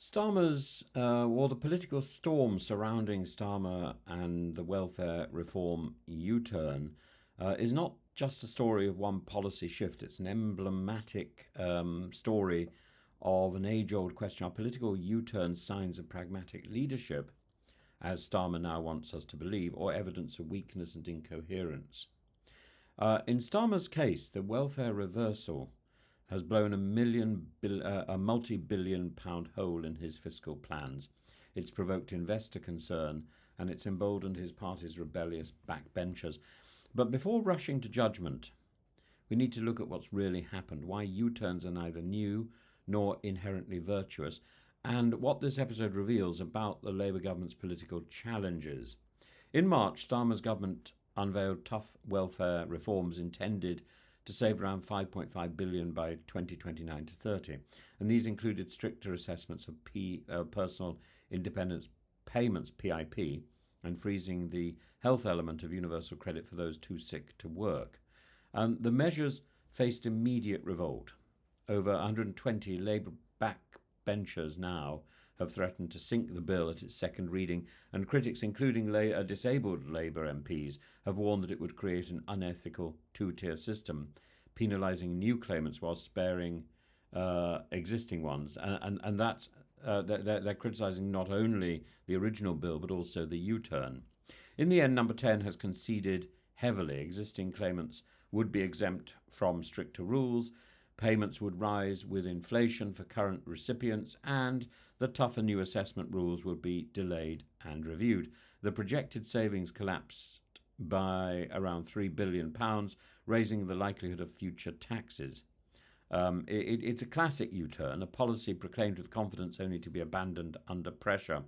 The political storm surrounding Starmer and the welfare reform U-turn is not just a story of one policy shift. It's an emblematic story of an age-old question: are political U-turn signs of pragmatic leadership, as Starmer now wants us to believe, or evidence of weakness and incoherence? In Starmer's case, the welfare reversal has blown a multi-billion pound hole in his fiscal plans. It's provoked investor concern and it's emboldened his party's rebellious backbenchers. But before rushing to judgment, we need to look at what's really happened, why U-turns are neither new nor inherently virtuous, and what this episode reveals about the Labour government's political challenges. In March, Starmer's government unveiled tough welfare reforms intended to save around 5.5 billion by 2029 to 30, and these included stricter assessments of personal independence payments (PIP) and freezing the health element of universal credit for those too sick to work. And the measures faced immediate revolt. Over 120 Labour backbenchers now have threatened to sink the bill at its second reading, and critics, including disabled Labour MPs, have warned that it would create an unethical two-tier system, penalising new claimants while sparing existing ones. And that's they're criticising not only the original bill but also the U-turn. In the end, Number 10 has conceded heavily. Existing claimants would be exempt from stricter rules. Payments would rise with inflation for current recipients, and the tougher new assessment rules would be delayed and reviewed. The projected savings collapsed by around £3 billion, raising the likelihood of future taxes. It's a classic U-turn, a policy proclaimed with confidence only to be abandoned under pressure.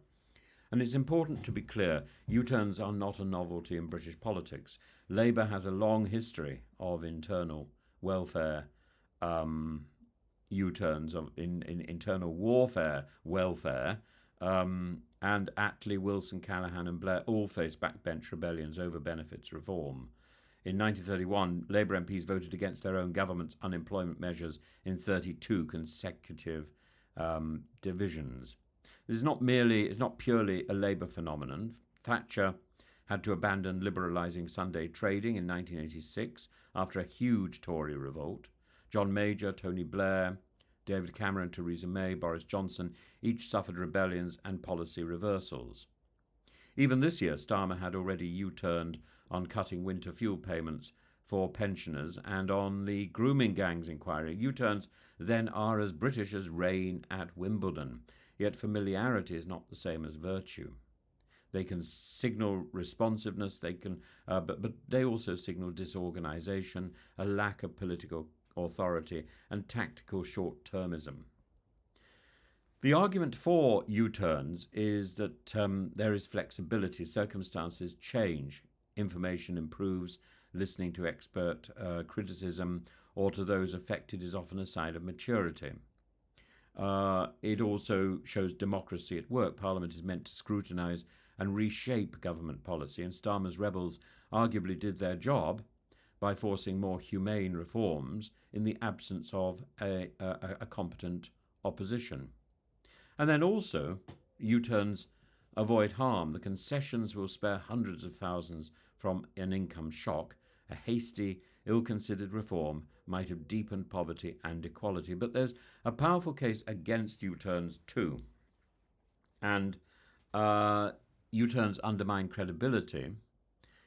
And it's important to be clear, U-turns are not a novelty in British politics. Labour has a long history of internal welfare U-turns in internal warfare, welfare, and Attlee, Wilson, Callaghan and Blair all faced backbench rebellions over benefits reform. In 1931, Labour MPs voted against their own government's unemployment measures in 32 consecutive divisions. This is not purely a Labour phenomenon. Thatcher had to abandon liberalising Sunday trading in 1986 after a huge Tory revolt. John Major, Tony Blair, David Cameron, Theresa May, Boris Johnson each suffered rebellions and policy reversals. Even this year, Starmer had already U-turned on cutting winter fuel payments for pensioners and on the grooming gangs inquiry. U-turns then are as British as rain at Wimbledon, yet familiarity is not the same as virtue. They can signal responsiveness, but they also signal disorganisation, a lack of political authority and tactical short-termism. The argument for U-turns is that there is flexibility, circumstances change, information improves, listening to expert criticism or to those affected is often a sign of maturity. It also shows democracy at work. Parliament is meant to scrutinise and reshape government policy, and Starmer's rebels arguably did their job by forcing more humane reforms in the absence of a competent opposition. And then also, U-turns avoid harm. The concessions will spare hundreds of thousands from an income shock. A hasty, ill-considered reform might have deepened poverty and equality. But there's a powerful case against U-turns too. And U-turns undermine credibility.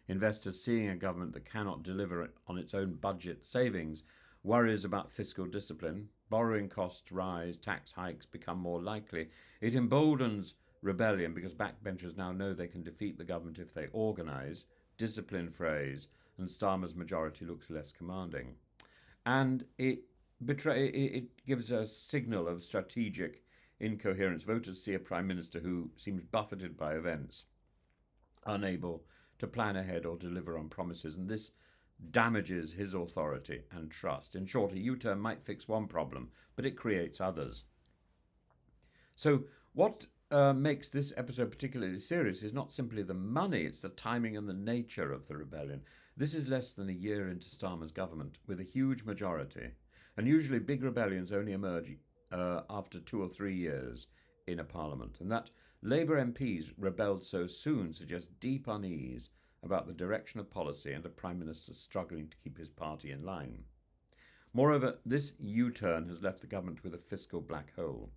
Investors seeing a government that cannot deliver on its own budget savings, worries about fiscal discipline, borrowing costs rise, tax hikes become more likely. It emboldens rebellion because backbenchers now know they can defeat the government if they organise, discipline phrase, and Starmer's majority looks less commanding. And it gives a signal of strategic incoherence. Voters see a Prime Minister who seems buffeted by events, unable to plan ahead or deliver on promises, and this damages his authority and trust. In short, a U-turn might fix one problem, but it creates others. So what makes this episode particularly serious is not simply the money, it's the timing and the nature of the rebellion. This is less than a year into Starmer's government, with a huge majority, and usually big rebellions only emerge after 2 or 3 years in a parliament, and that Labour MPs rebelled so soon suggests deep unease about the direction of policy and a Prime Minister struggling to keep his party in line. Moreover, this U-turn has left the government with a fiscal black hole,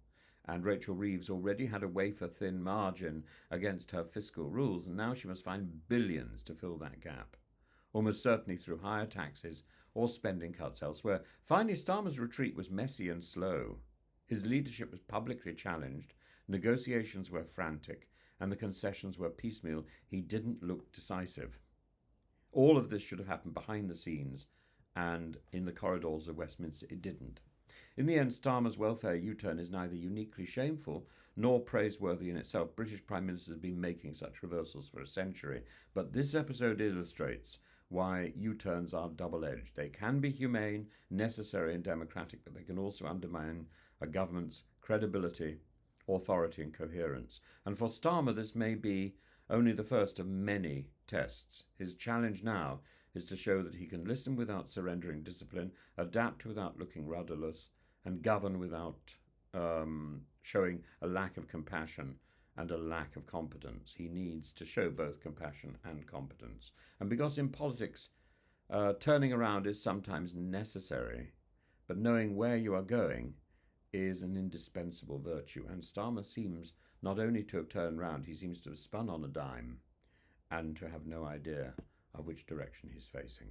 and Rachel Reeves already had a wafer-thin margin against her fiscal rules, and now she must find billions to fill that gap, almost certainly through higher taxes or spending cuts elsewhere. Finally, Starmer's retreat was messy and slow. His leadership was publicly challenged, negotiations were frantic, and the concessions were piecemeal. He didn't look decisive. All of this should have happened behind the scenes and in the corridors of Westminster. It didn't. In the end, Starmer's welfare U-turn is neither uniquely shameful nor praiseworthy in itself. British Prime Ministers have been making such reversals for a century, but this episode illustrates why U-turns are double-edged. They can be humane, necessary and democratic, but they can also undermine a government's credibility, authority and coherence. And for Starmer, this may be only the first of many tests. His challenge now is to show that he can listen without surrendering discipline, adapt without looking rudderless, and govern without showing a lack of compassion and a lack of competence. He needs to show both compassion and competence. And because in politics, turning around is sometimes necessary, but knowing where you are going is an indispensable virtue. And Starmer seems not only to have turned round, he seems to have spun on a dime and to have no idea of which direction he's facing.